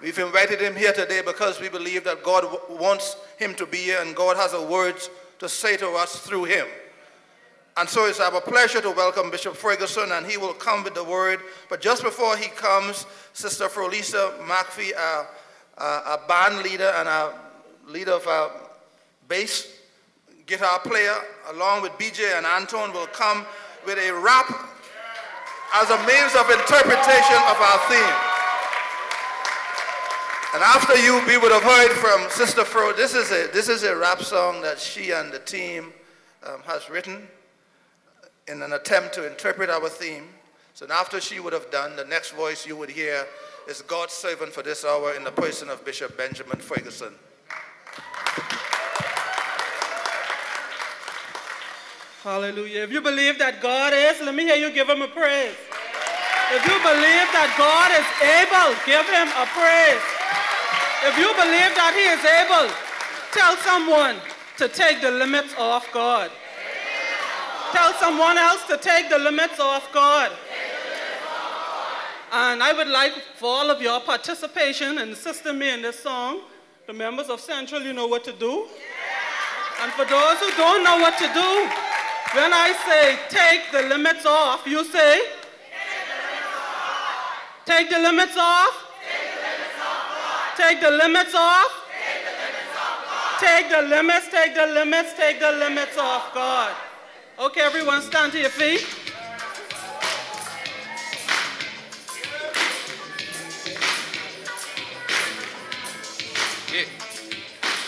We've invited him here today because we believe that God wants him to be here and God has a word to say to us through him. And so it's our pleasure to welcome Bishop Ferguson, and he will come with the word. But just before he comes, Sister Frolisa McPhee, a band leader and a leader of a bass guitar player, along with BJ and Anton, will come with a rap as a means of interpretation of our theme. And after you, we would have heard from Sister Fro. This is a rap song that she and the team has written in an attempt to interpret our theme. So after she would have done, the next voice you would hear is God's servant for this hour in the person of Bishop Benjamin Ferguson. Hallelujah. If you believe that God is, let me hear you give him a praise. If you believe that God is able, give him a praise. If you believe that he is able, tell someone to take the limits off God. Tell someone else to take the limits off God. And I would like for all of your participation and assisting me in this song. The members of Central, you know what to do. And for those who don't know what to do, when I say take the limits off, you say, take the limits off. Take the limits off. Take the limits, take the limits, take the limits off God. Okay, everyone stand to your feet.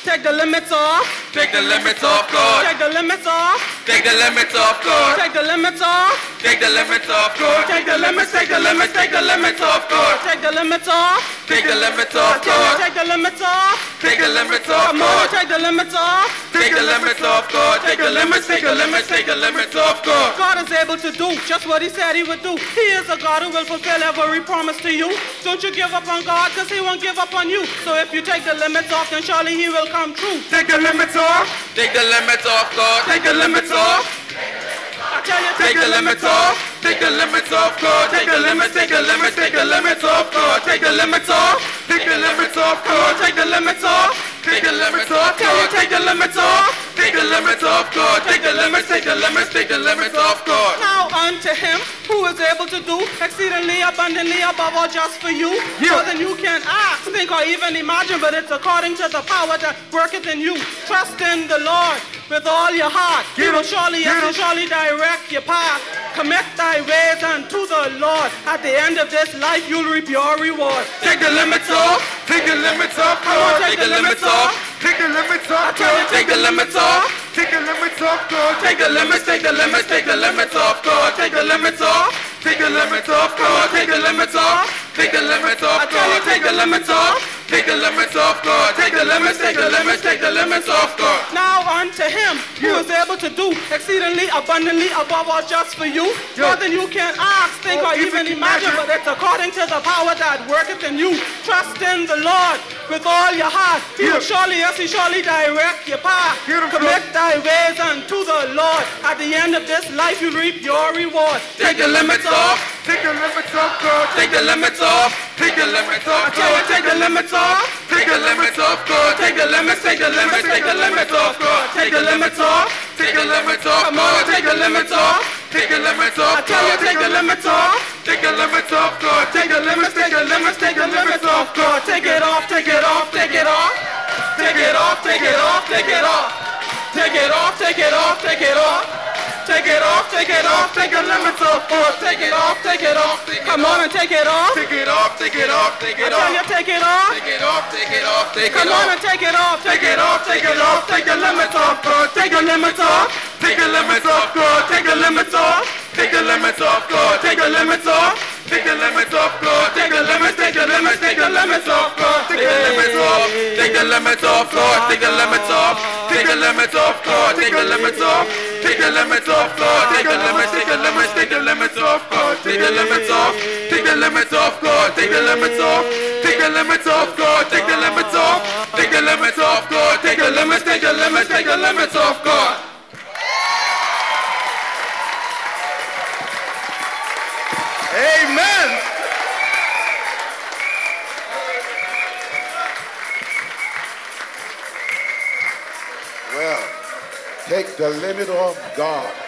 Take the limits off. Take the limits off God. Take the limits off. Take the limits off God. Take the limits off. Take the limits off God. Take the limits, take the limits, take the limits off God. Take the limits off. Take the limits off God. Take the limits off. Take the limits off Come on, God. take the limits off. Take the limits off God. Take the limits, take the limits, take the limits off God. God is able to do just what he said he would do. He is a God who will fulfill every promise to you. Don't you give up on God, because he won't give up on you. So if you take the limits off, then surely he will come true. Take the limits off. Take the limits off God. Take the limits off. I tell you, Take the limits off. Take the limits off God. Take the limits, take the limits, take the limits off God. Take the limits off. Take the limits off God. Take the limits off. Take the limits off God. Take the limits off. Take the limits off God. Take the limits, take the limits, take the limits off God. now unto him who is able to do exceedingly abundantly above all just for you, more than you can ask, think, or even imagine, but it's according to the power that worketh in you. Trust in the Lord with all your heart. He will surely, yes, he'll surely direct your path. Commit thy ways unto the Lord. At the end of this life, you'll reap your reward. Take the limits off. Take the limits off God. Take the limits off. Take the limits off God. Take the limits off. Take the limits off God. Take the limits, take the limits, take the limits off God. Take the limits off. Take the limits off God. Take the limits off. Take the limits off God. Take the limits off. Take the limits off God. Take the limits, take the limits, take the limits off God. Now unto him who is able to do exceedingly abundantly above all just for you, more than you can ask, think, or even imagine, but it's according to the power that worketh in you. Trust in the Lord with all your heart. He will surely, yes, he surely direct your path. Commit thy ways unto the Lord. At the end of this life, you reap your reward. Take the limits off. Take the limits off God. Take the limits off. Take the limits off God. Take the limits off. Take the limits off God. Take the limits, take the limits, take the limits off God. Take the limits off. Take the limits off God. Take the limits off. Take the limits off God. Take the limits off. Take the limits off God. Take the limits, take the limits, take the limits off God. Take it off, take it off, take it off. Take it off, take it off, take it off. Take it off, take it off, take it off. Take it off, take it off, take the limits off. Take it off, take it off. Come on and take it off. Take it off, take it off, take it off. I tell you, take it off. Take it off, take it off, take it Come on off. and take it off. Take it off, take it off, take the limits off God. Take the limits off. Take the limits off God. Take the limits off. Take the limits off God. Take the limits off. Take the limits off God. Take the limits, take the limits, take the limits off God. Take the limits off. Take the limits off God. Take the limits off. Take the limits off God. Take the limits off. Take the limits off God. Take the limits, take the limits, take the limits off God. Take the limits off. Take the limits off God. Take the limits off. Take the limits off God. Take the limits off. Take the limits off God. Take the limits, take the limits, take the limits off God. Amen. Take the limit off God.